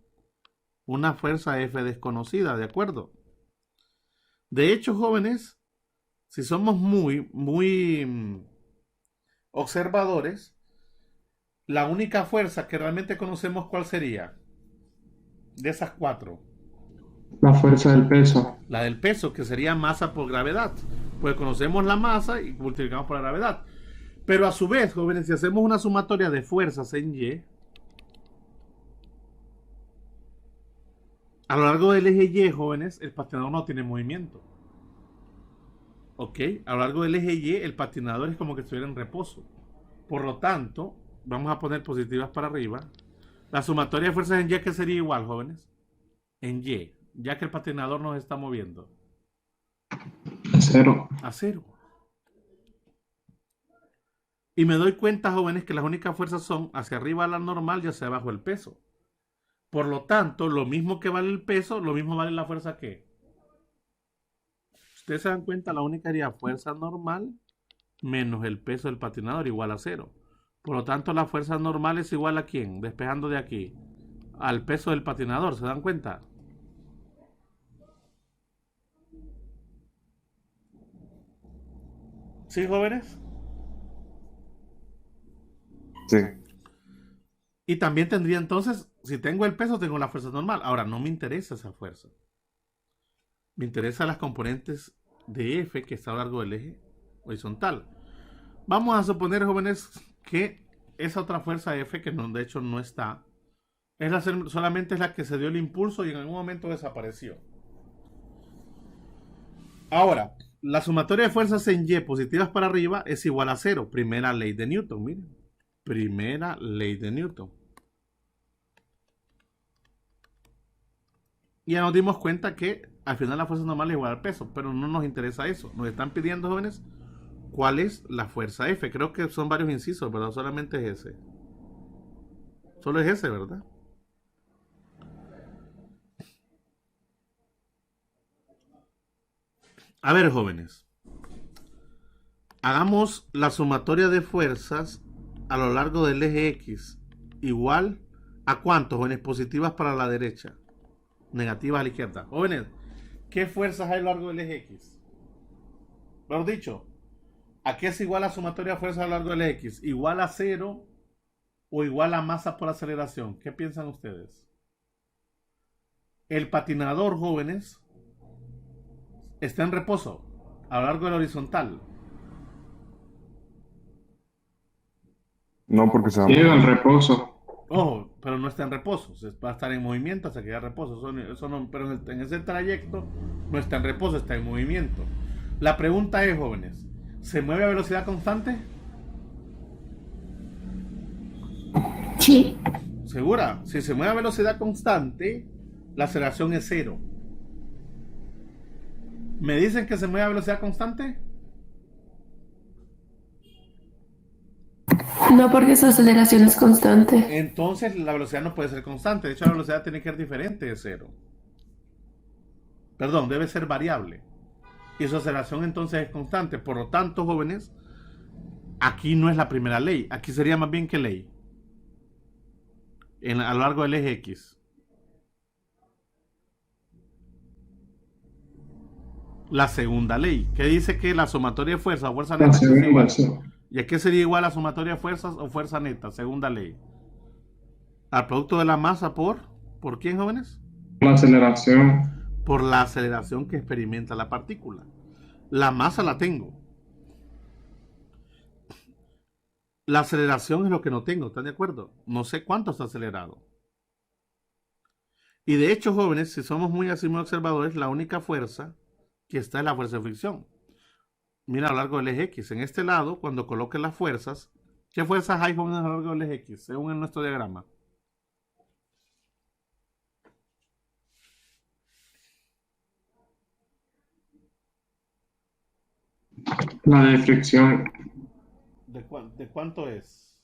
Una fuerza F desconocida, ¿de acuerdo? De hecho, jóvenes, si somos muy observadores, la única fuerza que realmente conocemos, ¿cuál sería? De esas cuatro. La fuerza del peso. La del peso, que sería masa por gravedad. Pues conocemos la masa y multiplicamos por la gravedad. Pero a su vez, jóvenes, si hacemos una sumatoria de fuerzas en Y, a lo largo del eje Y, jóvenes, el patinador no tiene movimiento. ¿Ok? A lo largo del eje Y, el patinador es como que estuviera en reposo. Por lo tanto, vamos a poner positivas para arriba. La sumatoria de fuerzas en Y, ¿qué sería igual, jóvenes? En Y, ya que el patinador nos está moviendo. A cero. A cero. Y me doy cuenta, jóvenes, que las únicas fuerzas son hacia arriba la normal y hacia abajo el peso. Por lo tanto, lo mismo que vale el peso, lo mismo vale la fuerza que. Ustedes se dan cuenta, la única sería fuerza normal menos el peso del patinador igual a cero. Por lo tanto, la fuerza normal es igual a ¿quién? Despejando de aquí. Al peso del patinador, ¿se dan cuenta? ¿Sí, jóvenes? Sí. Y también tendría entonces, si tengo el peso, tengo la fuerza normal. Ahora, no me interesa esa fuerza. Me interesan las componentes de F que está a lo largo del eje horizontal. Vamos a suponer, jóvenes, que esa otra fuerza F, que no, de hecho no está, solamente es la que se dio el impulso y en algún momento desapareció. Ahora, la sumatoria de fuerzas en Y positivas para arriba es igual a cero. Primera ley de Newton, miren. Primera ley de Newton. Y ya nos dimos cuenta que al final la fuerza normal es igual al peso, pero no nos interesa eso. Nos están pidiendo, jóvenes, cuál es la fuerza F. Creo que son varios incisos, ¿verdad? Solamente es ese. Solo es ese, ¿verdad? A ver, jóvenes. Hagamos la sumatoria de fuerzas a lo largo del eje X igual a ¿cuántos, jóvenes? Positivas para la derecha, negativas a la izquierda. Jóvenes, ¿qué fuerzas hay a lo largo del eje X? Lo dicho, ¿a qué es igual la sumatoria de fuerzas a lo largo del eje X? ¿Igual a cero o igual a masa por aceleración? ¿Qué piensan ustedes? El patinador, jóvenes, está en reposo a lo largo del horizontal. No, porque se va a Llega mover. al reposo. Ojo, pero no está en reposo, va a estar en movimiento hasta que haya reposo. Eso no, pero en ese trayecto no está en reposo, está en movimiento. La pregunta es, jóvenes, ¿se mueve a velocidad constante? Sí. ¿Segura? Si se mueve a velocidad constante, la aceleración es cero. ¿Me dicen que se mueve a velocidad constante? No, porque su aceleración es constante. Entonces la velocidad no puede ser constante. De hecho, la velocidad tiene que ser diferente de cero. Perdón, debe ser variable. Y su aceleración entonces es constante. Por lo tanto, jóvenes, aquí no es la primera ley. Aquí sería más bien ¿qué ley? A lo largo del eje X. La segunda ley, que dice que la sumatoria de fuerzas o fuerza neta La es igual. segunda, sí. ¿Y a qué sería igual la sumatoria de fuerzas o fuerza neta? Segunda ley. Al producto de la masa ¿por quién, jóvenes? La aceleración. Por la aceleración que experimenta la partícula. La masa la tengo. La aceleración es lo que no tengo, ¿están de acuerdo? No sé cuánto está acelerado. Y de hecho, jóvenes, si somos muy así muy observadores, la única fuerza que está es la fuerza de fricción. Mira a lo largo del eje X. En este lado, cuando coloque las fuerzas, ¿qué fuerzas hay, jóvenes, a lo largo del eje X? Según en nuestro diagrama. La de fricción. ¿De cuánto es?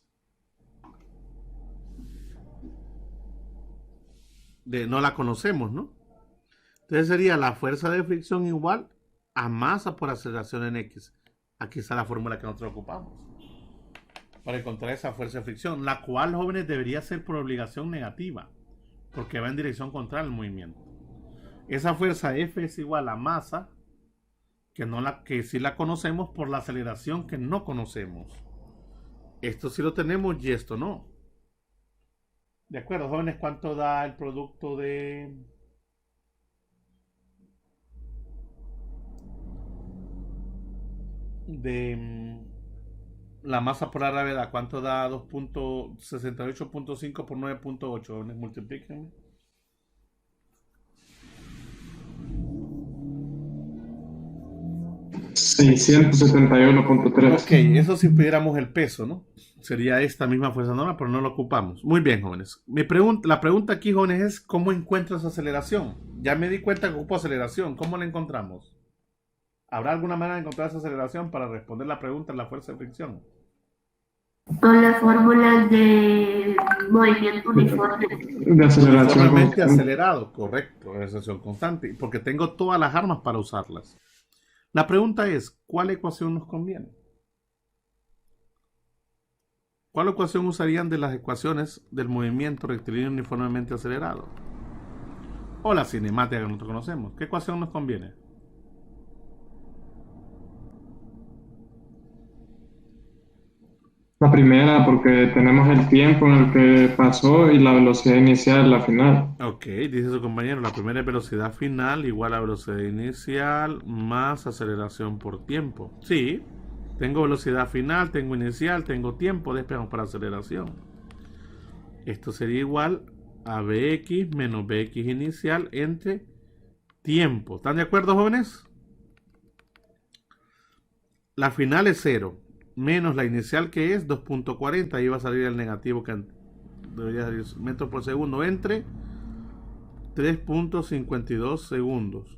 No la conocemos, ¿no? Entonces sería la fuerza de fricción igual a masa por aceleración en X. Aquí está la fórmula que nosotros ocupamos para encontrar esa fuerza de fricción, la cual, jóvenes, debería ser por obligación negativa, porque va en dirección contraria al movimiento. Esa fuerza F es igual a masa, que sí la conocemos, por la aceleración que no conocemos. Esto sí lo tenemos y esto no. De acuerdo, jóvenes, ¿cuánto da el producto de la masa por la gravedad? ¿Cuánto da 2.68.5 por 9.8? Jóvenes, multiplíquenme. $671.3. Ok, eso si pidiéramos el peso, ¿no? Sería esta misma fuerza normal, pero no lo ocupamos. Muy bien, jóvenes. La pregunta aquí, jóvenes, es ¿cómo encuentro esa aceleración? Ya me di cuenta que ocupo aceleración. ¿Cómo la encontramos? ¿Habrá alguna manera de encontrar esa aceleración para responder la pregunta en la fuerza de fricción? Con las fórmulas de movimiento uniforme. De aceleración Uniformemente constante. acelerado, correcto, aceleración constante, porque tengo todas las armas para usarlas. La pregunta es, ¿cuál ecuación nos conviene? ¿Cuál ecuación usarían de las ecuaciones del movimiento rectilíneo uniformemente acelerado? O la cinemática que nosotros conocemos. ¿Qué ecuación nos conviene? La primera, porque tenemos el tiempo en el que pasó y la velocidad inicial, la final. Ok, dice su compañero, la primera es velocidad final igual a velocidad inicial más aceleración por tiempo. Sí, tengo velocidad final, tengo inicial, tengo tiempo, despejamos para aceleración. Esto sería igual a Bx menos Bx inicial entre tiempo. ¿Están de acuerdo, jóvenes? La final es 0, menos la inicial que es 2.40. Ahí va a salir el negativo que debería salir metros por segundo entre 3.52 segundos.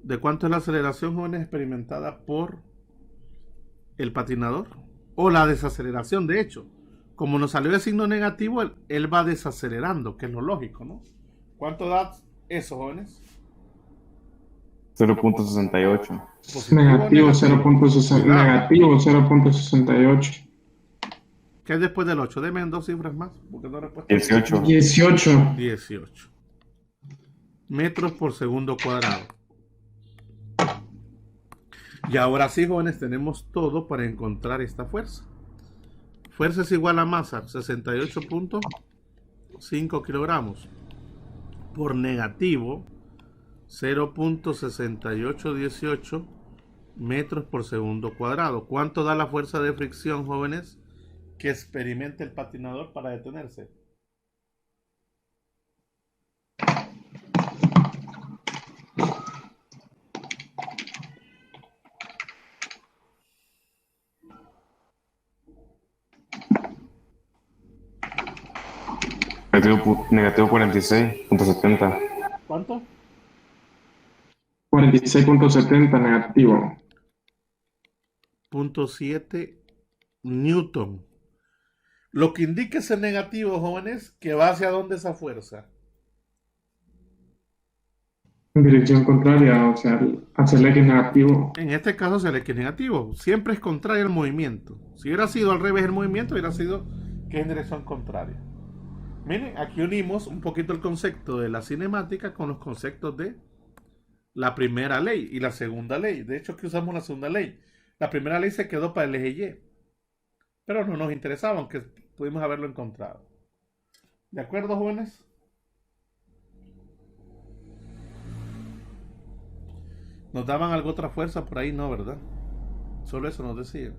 ¿De cuánto es la aceleración, jóvenes, experimentada por el patinador? O la desaceleración, de hecho. Como nos salió el signo negativo, él va desacelerando, que es lo lógico, ¿no? ¿Cuánto da eso, jóvenes? 0.68. ¿Positivo o Negativo negativo? 0.60, Cuidado. negativo 0.68. ¿Qué es después del 8? Deme dos cifras más, porque no he respuesto. 18. 18. 18 metros por segundo cuadrado. Y ahora sí, jóvenes, tenemos todo para encontrar esta fuerza. Fuerza es igual a masa, 68.5 kilogramos, por negativo 0.6818 metros por segundo cuadrado. ¿Cuánto da la fuerza de fricción, jóvenes, que experimenta el patinador para detenerse? Negativo 46.70. ¿Cuánto? 46.70 negativo. 0.7 Newton. Lo que indica ese negativo, jóvenes, que va hacia dónde esa fuerza. En dirección contraria, o sea, hacia el eje negativo. En este caso, hacia el eje negativo. Siempre es contrario al movimiento. Si hubiera sido al revés el movimiento, hubiera sido que en dirección contraria. Miren, aquí unimos un poquito el concepto de la cinemática con los conceptos de la primera ley y la segunda ley. De hecho, aquí usamos la segunda ley. La primera ley se quedó para el eje Y, pero no nos interesaba, aunque pudimos haberlo encontrado. ¿De acuerdo, jóvenes? ¿Nos daban alguna otra fuerza por ahí? No, ¿verdad? Solo eso nos decían.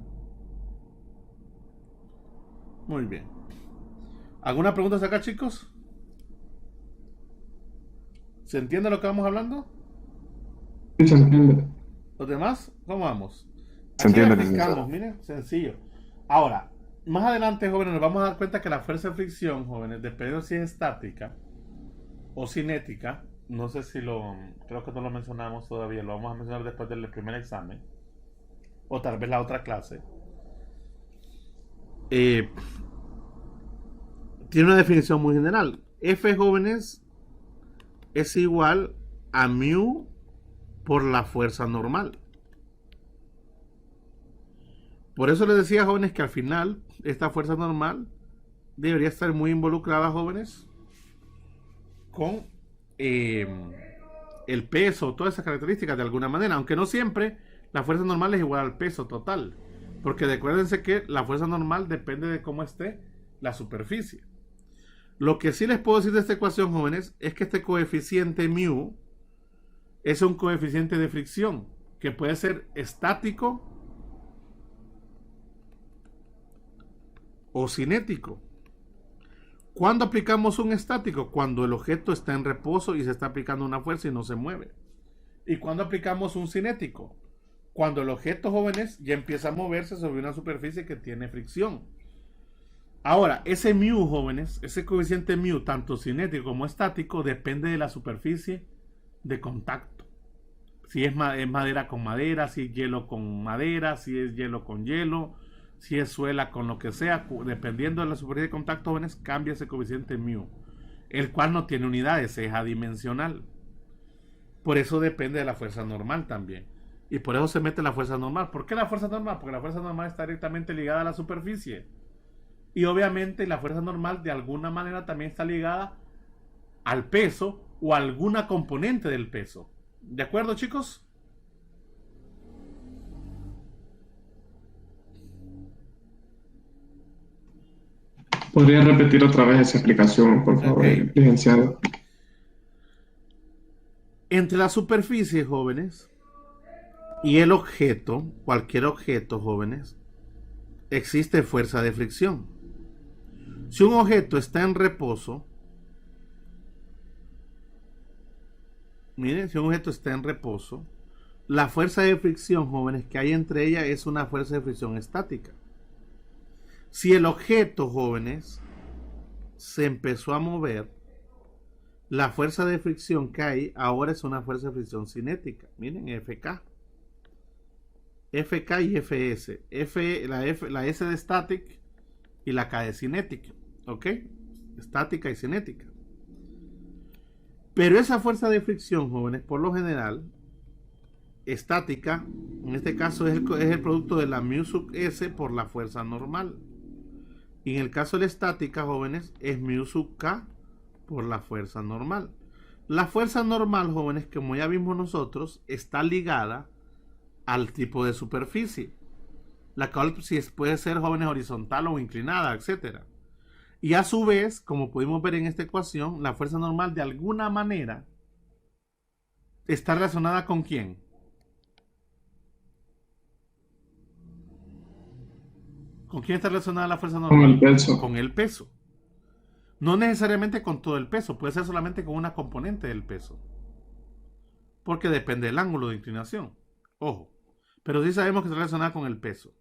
Muy bien. ¿Alguna pregunta acá, chicos? ¿Se entiende lo que vamos hablando? Sí, se entiende. ¿Los demás? ¿Cómo vamos? Se Aquí entiende, lo explicamos, licenciado. miren, sencillo. Ahora, más adelante, jóvenes, nos vamos a dar cuenta que la fuerza de fricción, jóvenes, dependiendo si es estática o cinética, no sé si creo que no lo mencionamos todavía, lo vamos a mencionar después del primer examen, o tal vez la otra clase. Tiene una definición muy general. F, jóvenes, es igual a mu por la fuerza normal. Por eso les decía, jóvenes, que al final esta fuerza normal debería estar muy involucrada, jóvenes, con el peso, todas esas características de alguna manera, aunque no siempre la fuerza normal es igual al peso total, porque recuérdense que la fuerza normal depende de cómo esté la superficie. Lo que sí les puedo decir de esta ecuación, jóvenes, es que este coeficiente mu es un coeficiente de fricción que puede ser estático o cinético. ¿Cuándo aplicamos un estático? Cuando el objeto está en reposo y se está aplicando una fuerza y no se mueve. ¿Y cuándo aplicamos un cinético? Cuando el objeto, jóvenes, ya empieza a moverse sobre una superficie que tiene fricción. Ahora, ese mu, jóvenes, ese coeficiente mu, tanto cinético como estático, depende de la superficie de contacto. Si es madera con madera, si es hielo con madera, si es hielo con hielo, si es suela con lo que sea, dependiendo de la superficie de contacto, jóvenes, cambia ese coeficiente mu, el cual no tiene unidades, es adimensional. Por eso depende de la fuerza normal también. Y por eso se mete la fuerza normal. ¿Por qué la fuerza normal? Porque la fuerza normal está directamente ligada a la superficie. Y obviamente la fuerza normal de alguna manera también está ligada al peso o a alguna componente del peso. ¿De acuerdo, chicos? ¿Podría repetir otra vez esa explicación, por favor, Ok. licenciado? Entre la superficie, jóvenes, y el objeto, cualquier objeto, jóvenes, existe fuerza de fricción. Si un objeto está en reposo, miren, si un objeto está en reposo, la fuerza de fricción, jóvenes, que hay entre ellas es una fuerza de fricción estática. Si el objeto, jóvenes, se empezó a mover, la fuerza de fricción que hay ahora es una fuerza de fricción cinética. Miren, FK. FK y FS. La S de static y la K de cinética. ¿Ok? Estática y cinética. Pero esa fuerza de fricción, jóvenes, por lo general, estática, en este caso es el producto de la mu sub S por la fuerza normal. Y en el caso de la estática, jóvenes, es mu sub K por la fuerza normal. La fuerza normal, jóvenes, como ya vimos nosotros, está ligada al tipo de superficie, la cual puede ser, jóvenes, horizontal o inclinada, etc. Y a su vez, como pudimos ver en esta ecuación, la fuerza normal de alguna manera está relacionada con ¿quién? ¿Con quién está relacionada la fuerza normal? Con el peso. Con el peso. No necesariamente con todo el peso, puede ser solamente con una componente del peso. Porque depende del ángulo de inclinación. Ojo. Pero sí sabemos que está relacionada con el peso.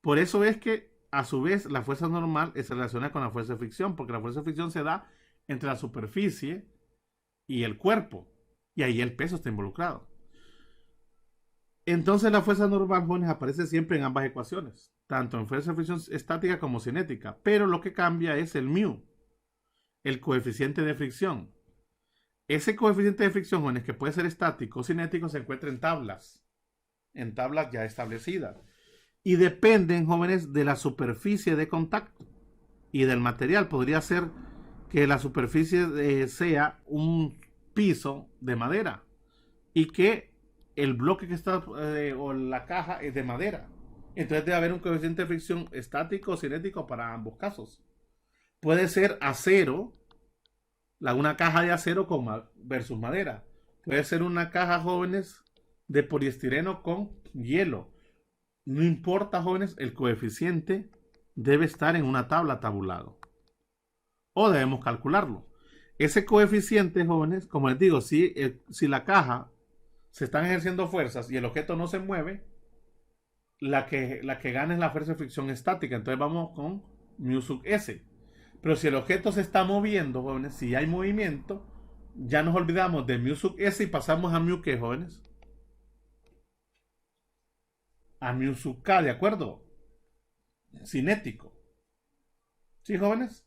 Por eso es que a su vez, la fuerza normal se relaciona con la fuerza de fricción, porque la fuerza de fricción se da entre la superficie y el cuerpo, y ahí el peso está involucrado. Entonces la fuerza normal, jóvenes, aparece siempre en ambas ecuaciones, tanto en fuerza de fricción estática como cinética, pero lo que cambia es el mu, el coeficiente de fricción. Ese coeficiente de fricción, jóvenes, que puede ser estático o cinético, se encuentra en tablas ya establecidas, y dependen, jóvenes, de la superficie de contacto y del material. Podría ser que la superficie sea un piso de madera y que el bloque que está o la caja es de madera. Entonces debe haber un coeficiente de fricción estático o cinético para ambos casos. Puede ser acero, una caja de acero versus madera. Puede ser una caja, jóvenes, de poliestireno con hielo. No importa, jóvenes, el coeficiente debe estar en una tabla tabulado. O debemos calcularlo. Ese coeficiente, jóvenes, como les digo, si la caja se están ejerciendo fuerzas y el objeto no se mueve, la que gana es la fuerza de fricción estática. Entonces vamos con mu sub S. Pero si el objeto se está moviendo, jóvenes, si hay movimiento, ya nos olvidamos de mu sub S y pasamos a mu, ¿qué, jóvenes? A mu sub K, ¿de acuerdo? Cinético. ¿Sí, jóvenes?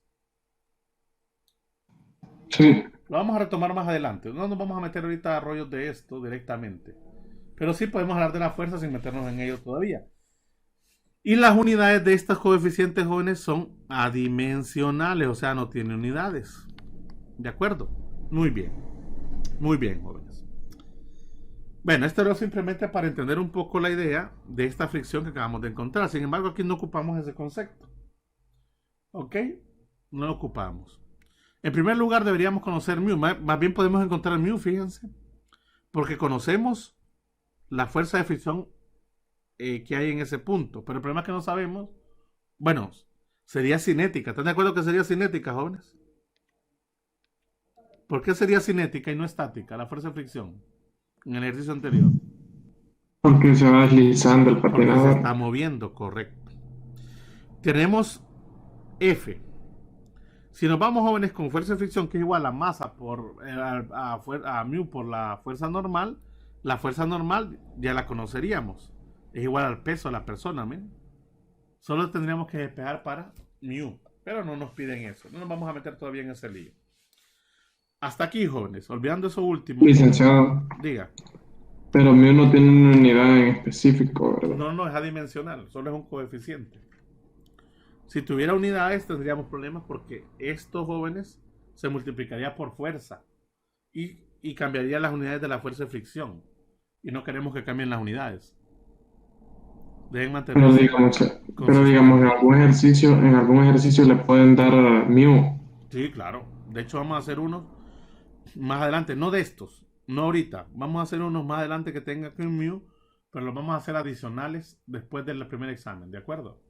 Sí. Lo vamos a retomar más adelante. No nos vamos a meter ahorita a rollos de esto directamente. Pero sí podemos hablar de la fuerza sin meternos en ello todavía. Y las unidades de estos coeficientes, jóvenes, son adimensionales, o sea, no tienen unidades. ¿De acuerdo? Muy bien. Muy bien, jóvenes. Bueno, esto era simplemente para entender un poco la idea de esta fricción que acabamos de encontrar. Sin embargo, aquí no ocupamos ese concepto. ¿Ok? No lo ocupamos. En primer lugar, deberíamos conocer mu. Más bien podemos encontrar mu, fíjense. Porque conocemos la fuerza de fricción que hay en ese punto. Pero el problema es que no sabemos. Bueno, sería cinética. ¿Están de acuerdo que sería cinética, jóvenes? ¿Por qué sería cinética y no estática la fuerza de fricción en el ejercicio anterior? Porque se va deslizando el Porque se patinador. está moviendo, correcto. Tenemos F. Si nos vamos, jóvenes, con fuerza de fricción, que es igual a masa a mu por la fuerza normal ya la conoceríamos. Es igual al peso de la persona, ¿ven? Solo tendríamos que despejar para mu. Pero no nos piden eso. No nos vamos a meter todavía en ese lío. Hasta aquí, jóvenes. Olvidando eso último. Licenciado, Diga. pero mu no tiene una unidad en específico, ¿verdad? No es adimensional. Solo es un coeficiente. Si tuviera unidades tendríamos problemas porque estos, jóvenes, se multiplicaría por fuerza y cambiaría las unidades de la fuerza de fricción. Y no queremos que cambien las unidades. Deben mantenerse. Pero digamos, en algún ejercicio le pueden dar mu. Sí, claro. De hecho, vamos a hacer unos más adelante. No de estos. No ahorita. Vamos a hacer unos más adelante que tengan que un mu. Pero los vamos a hacer adicionales después del primer examen. ¿De acuerdo?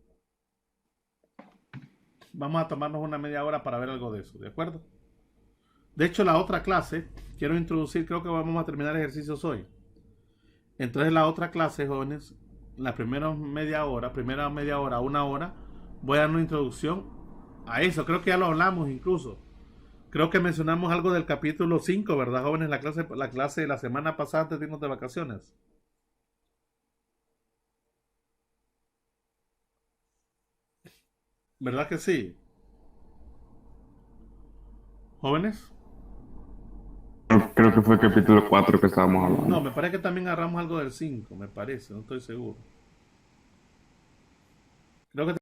Vamos a tomarnos una media hora para ver algo de eso, ¿de acuerdo? De hecho, la otra clase, quiero introducir, creo que vamos a terminar ejercicios hoy. Entonces, la otra clase, jóvenes, la primera media hora, una hora, voy a dar una introducción a eso. Creo que ya lo hablamos incluso. Creo que mencionamos algo del capítulo 5, ¿verdad, jóvenes? La clase de la semana pasada antes de irnos de vacaciones. ¿Verdad que sí? ¿Jóvenes? Creo que fue el capítulo 4 que estábamos hablando. No, me parece que también agarramos algo del 5, me parece, no estoy seguro. Creo que